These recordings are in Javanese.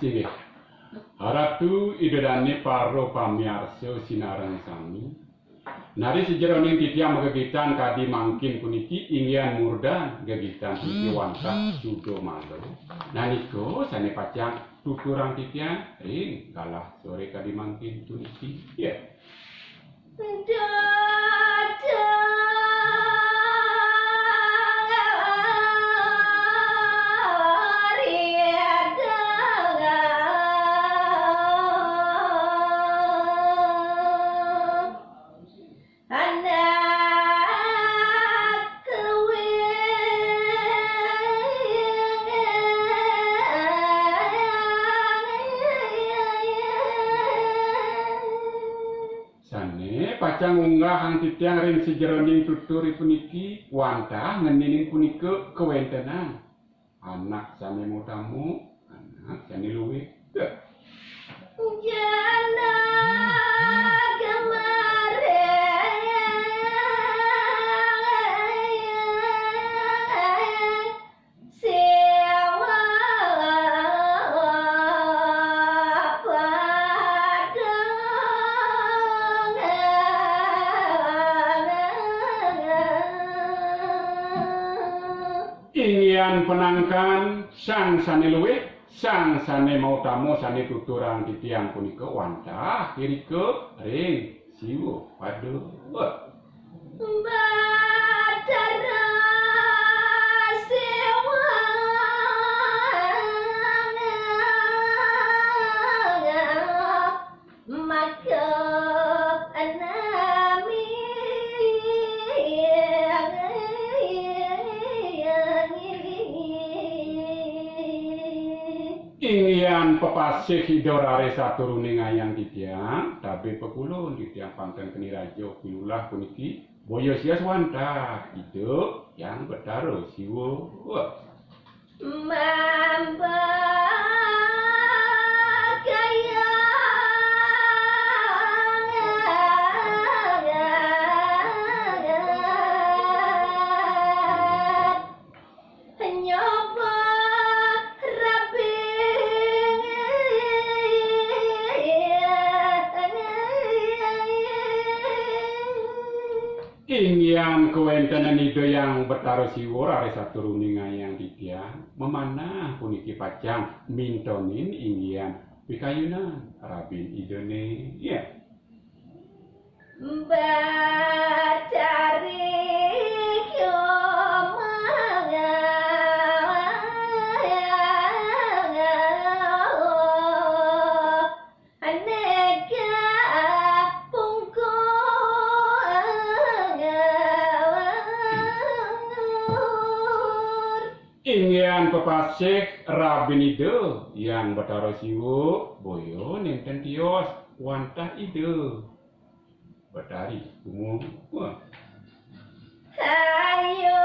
Sini. Haratu idodane paro pamiarsa sinarang sami. Nari sejeroning titiang gegitan kadi mangkin puniki inggian murdan gegitan puniki wantah judo malo. Naniko sane pacang tuturang titiang ring kalah sore kadi mangkin puniki. Ya. Pacang unggah hang titiang ring sejeroning tuturi puniki wantah ngenining punika kewentenan anak sami motamu anak sami luwih jana inggian penangkan sang sane luwih sang sane mau tamu sane tuturang titiang punika wantah kirika ring siwo paduh Badara sewa maka anami inggian pepasih hidorare saturuning ayang titiang tapi pekulun titiang pangken keni rajo pilulah puniki boyo sia swanta itu yang betaro siwo mamba kaya nyoba rapi inggian kewentenan itu yang betaro siwo rare saturuning ayang titiang memanah puniki pacang mintonin inggian pikayunan rabin idone ya Bacari inggian pepasih rabin ide yang betaro siwo boyo nenten tios wantah ide betari umum ayo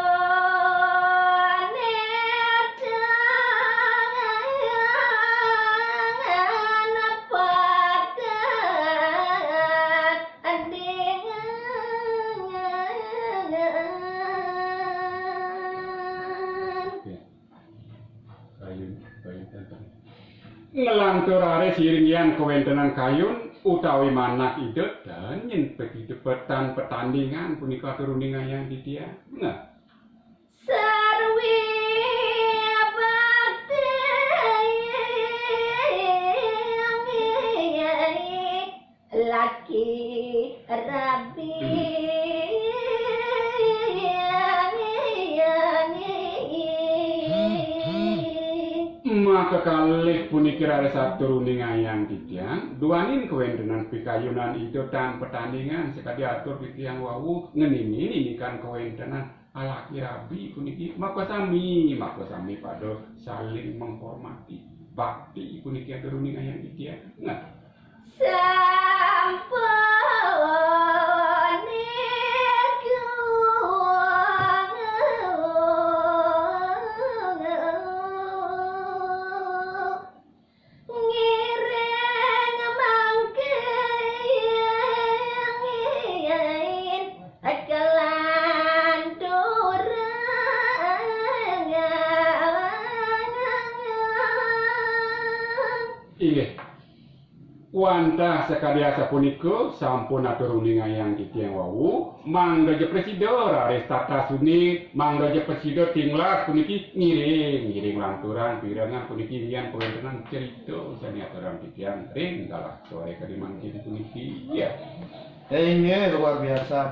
ngelanturare siringian kewentenan kayun utawi manak ide dan yen petan pertandingan punika turuning ayang titiang nah sarwi bakti laki rabi maka kalih puniki rare saturuning ayang titiang duaning kewentenan pikayunan ide tan pertandingan sekadi atur titiang wau ngenini ninikan kewentenan alaki rabi puniki maka sami pada saling menghormati bakti puniki turuning ayang titiang nah Inggih. Wanta sakadiasa punika sampun atur uningan titiang wau mangga je presiden raris tata suni mangga je presiden tinglas puniki ngiring lanturan pirangan puniki rian pengentenan cerita sani aturan titiang ring galah sore kadiman puniki ya Ini luar biasa